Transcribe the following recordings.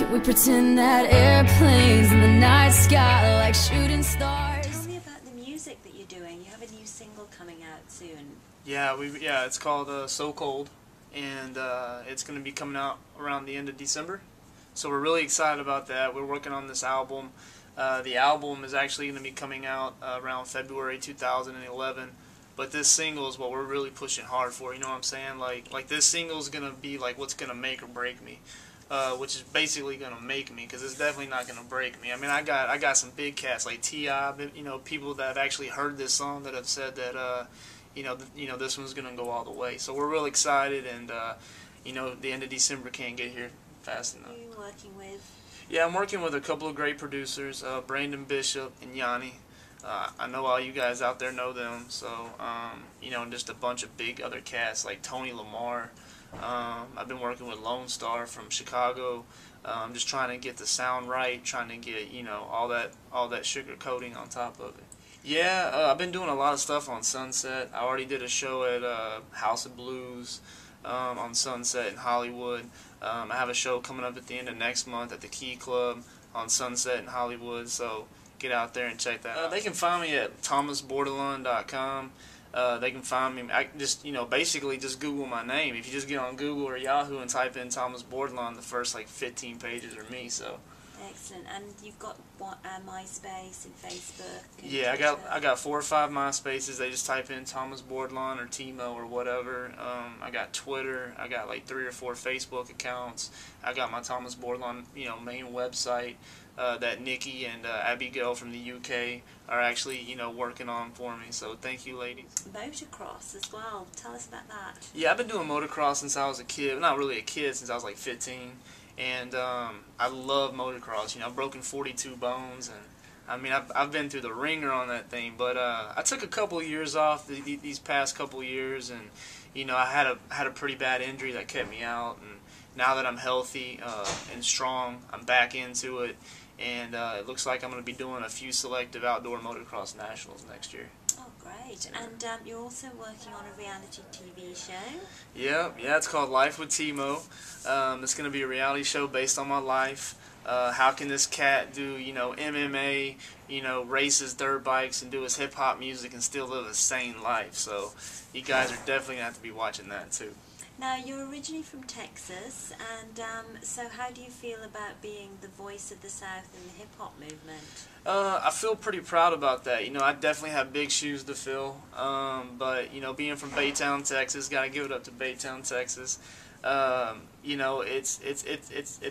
Can we pretend that airplanes in the night sky like shooting stars? Tell me about the music that you're doing. You have a new single coming out soon. Yeah, it's called So Cold, and it's going to be coming out around the end of December. So we're really excited about that. We're working on this album. The album is actually going to be coming out around February 2011. But this single is what we're really pushing hard for. You know what I'm saying? Like this single is going to be like what's going to make or break me. Which is basically gonna make me, because it's definitely not gonna break me. I mean, I got some big cats like T.I., you know, people that have actually heard this song that have said that you know this one's gonna go all the way. So we're real excited, and you know, the end of December can't get here fast enough. Who are you working with? Yeah, I'm working with a couple of great producers, Brandon Bishop and Yanni. I know all you guys out there know them, so you know, and just a bunch of big other cats like Tony Lamar. I've been working with Lone Star from Chicago. Just trying to get the sound right, trying to get, you know, all that sugar coating on top of it. Yeah, I've been doing a lot of stuff on Sunset. I already did a show at House of Blues on Sunset in Hollywood. I have a show coming up at the end of next month at the Key Club on Sunset in Hollywood. So get out there and check that out. They can find me at thomasbordelon.com. They can find me. I just, you know, basically just Google my name. If you just get on Google or Yahoo and type in Thomas Bordelon, the first like 15 pages are me. So. Excellent. And you've got what, MySpace and Facebook. And yeah, Twitter. I got 4 or 5 MySpaces. They just type in Thomas Bordelon or Timo or whatever. I got Twitter. I got like 3 or 4 Facebook accounts. I got my Thomas Bordelon, you know, main website. That Nikki and Abigail from the UK are actually, you know, working on for me. So thank you, ladies. Motocross as well. Tell us about that. Yeah, I've been doing motocross since I was a kid. Not really a kid, since I was like 15. And I love motocross. You know, I've broken 42 bones, and I mean, I've been through the ringer on that thing. But I took a couple of years off these past couple of years, and you know, I had a pretty bad injury that kept me out. And now that I'm healthy and strong, I'm back into it. And it looks like I'm going to be doing a few selective outdoor motocross nationals next year. Oh, great. And you're also working on a reality TV show? Yeah, it's called Life with Timo. It's going to be a reality show based on my life. How can this cat do, you know, MMA, you know, race his dirt bikes and do his hip-hop music and still live a sane life? So you guys are definitely going to have to be watching that too. Now, you're originally from Texas, and so how do you feel about being the voice of the South in the hip-hop movement? I feel pretty proud about that. You know, I definitely have big shoes to fill, but, you know, being from Baytown, Texas, got to give it up to Baytown, Texas. You know, it's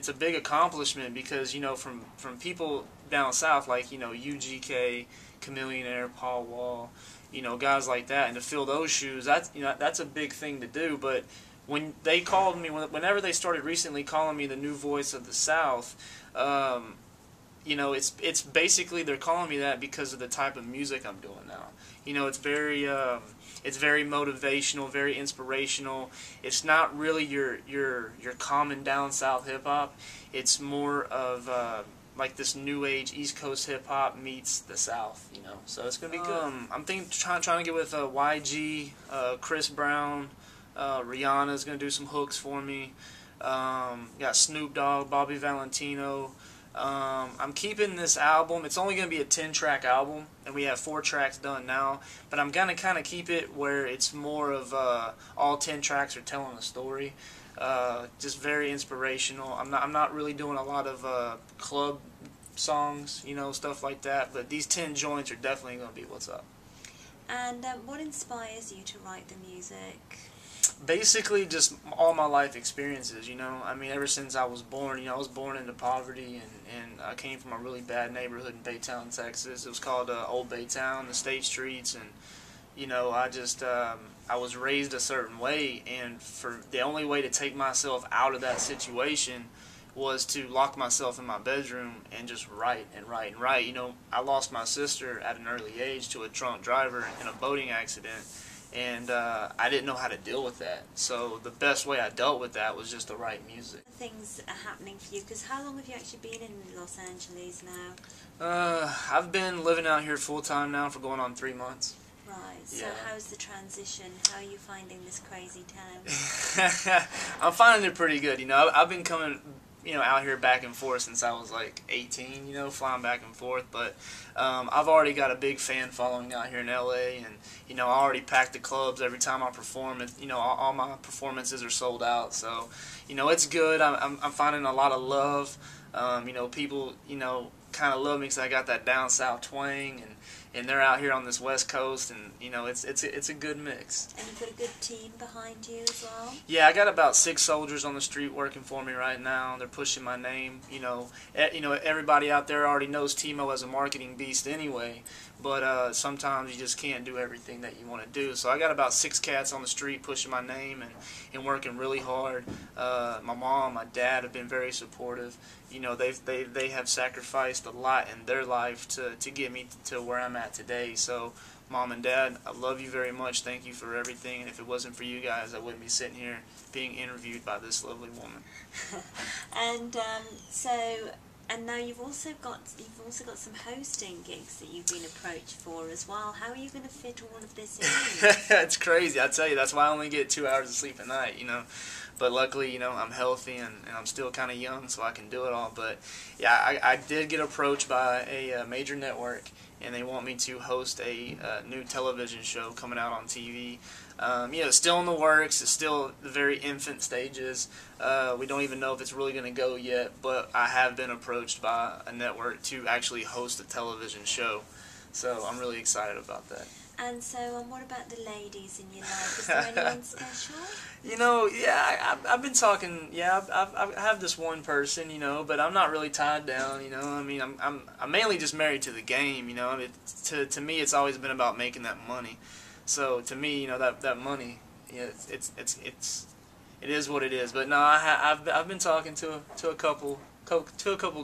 a big accomplishment because, you know, from people down south like, you know, UGK, Chameleonaire, Paul Wall, you know, guys like that, and to fill those shoes, that's a big thing to do. But when they called me, whenever they started recently calling me the new voice of the South, you know, it's basically they're calling me that because of the type of music I'm doing now. You know, it's very motivational, very inspirational. It's not really your common down south hip hop. It's more of like this new age East Coast hip hop meets the South. You know, so it's gonna be good. I'm trying to get with YG, Chris Brown. Rihanna's gonna do some hooks for me. Got Snoop Dogg, Bobby Valentino. I'm keeping this album. It's only going to be a 10-track album, and we have 4 tracks done now. But I'm going to kind of keep it where it's more of all 10 tracks are telling a story. Just very inspirational. I'm not really doing a lot of club songs, you know, stuff like that. But these 10 joints are definitely going to be what's up. And what inspires you to write the music? Basically, just all my life experiences, you know. I mean, ever since I was born, you know, I was born into poverty, and I came from a really bad neighborhood in Baytown, Texas. It was called Old Baytown, the State Streets, and, you know, I was raised a certain way, and for the only way to take myself out of that situation was to lock myself in my bedroom and just write and write and write. You know, I lost my sister at an early age to a drunk driver in a boating accident. And I didn't know how to deal with that. So the best way I dealt with that was just to write music. Things are happening for you, because how long have you actually been in Los Angeles now? I've been living out here full-time now for going on 3 months. Right, so yeah. How's the transition? How are you finding this crazy town? I'm finding it pretty good. You know, I've been coming out here back and forth since I was like 18, flying back and forth. But I've already got a big fan following out here in LA, and I already pack the clubs every time I perform. And all my performances are sold out, so it's good. I'm finding a lot of love. People kind of love me because I got that down south twang, and they're out here on this West Coast, and it's a good mix. And you've got a good team behind you as well? Yeah, I got about 6 soldiers on the street working for me right now. They're pushing my name. Everybody out there already knows Timo as a marketing beast anyway, but sometimes you just can't do everything that you want to do. So I got about 6 cats on the street pushing my name and working really hard. My mom, my dad have been very supportive. They have sacrificed a lot in their life to get me to where I'm at today. So Mom and Dad, I love you very much. Thank you for everything. And if it wasn't for you guys, I wouldn't be sitting here being interviewed by this lovely woman. And now you've also got some hosting gigs that you've been approached for as well. How are you going to fit all of this in? It's crazy. I tell you, that's why I only get 2 hours of sleep a night. But luckily, I'm healthy and I'm still kind of young, so I can do it all. But yeah, I did get approached by a major network, and they want me to host a new television show coming out on TV. Still in the works. It's still the very infant stages. We don't even know if it's really going to go yet, but I have been approached by a network to actually host a television show. So I'm really excited about that. And so, what about the ladies in your life? Is there anyone special? Yeah, I've been talking. Yeah, I have this one person, but I'm not really tied down. I'm mainly just married to the game. To me, it's always been about making that money. So to me, that money, it is what it is. But no, I've been talking to a couple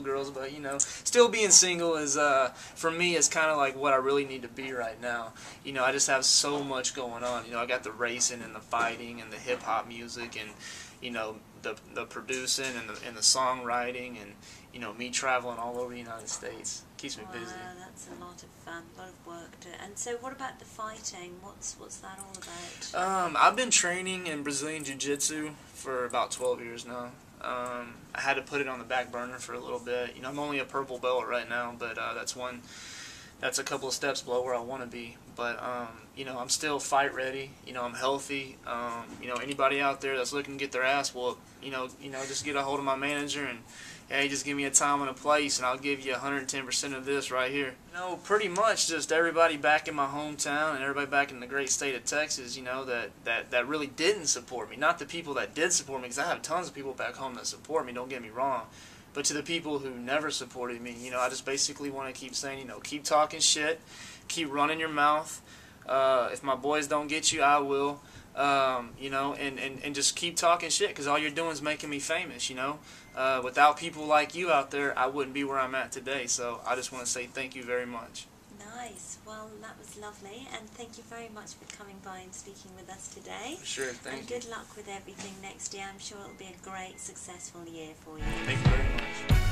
girls, but still being single is for me is kind of like what I really need to be right now. I just have so much going on. I got the racing and the fighting and the hip hop music and the producing and the songwriting and me traveling all over the United States. Keeps me busy. That's a lot of fun, a lot of work to. And so, what about the fighting? What's that all about? I've been training in Brazilian Jiu-Jitsu for about 12 years now. I had to put it on the back burner for a little bit. I'm only a purple belt right now, but that's a couple of steps below where I want to be. But I'm still fight ready. I'm healthy. Anybody out there that's looking to get their ass whooped, just get a hold of my manager and hey, just give me a time and a place, and I'll give you 110% of this right here. Pretty much just everybody back in my hometown and everybody back in the great state of Texas, that really didn't support me. Not the people that did support me, because I have tons of people back home that support me, don't get me wrong. But to the people who never supported me, I just basically want to keep saying, keep talking shit, keep running your mouth. If my boys don't get you, I will. And just keep talking shit, because all you're doing is making me famous, Without people like you out there, I wouldn't be where I'm at today. So I just want to say thank you very much. Nice. Well, that was lovely, and thank you very much for coming by and speaking with us today. Sure, thank you. And good luck with everything next year. I'm sure it'll be a great, successful year for you. Thank you very much.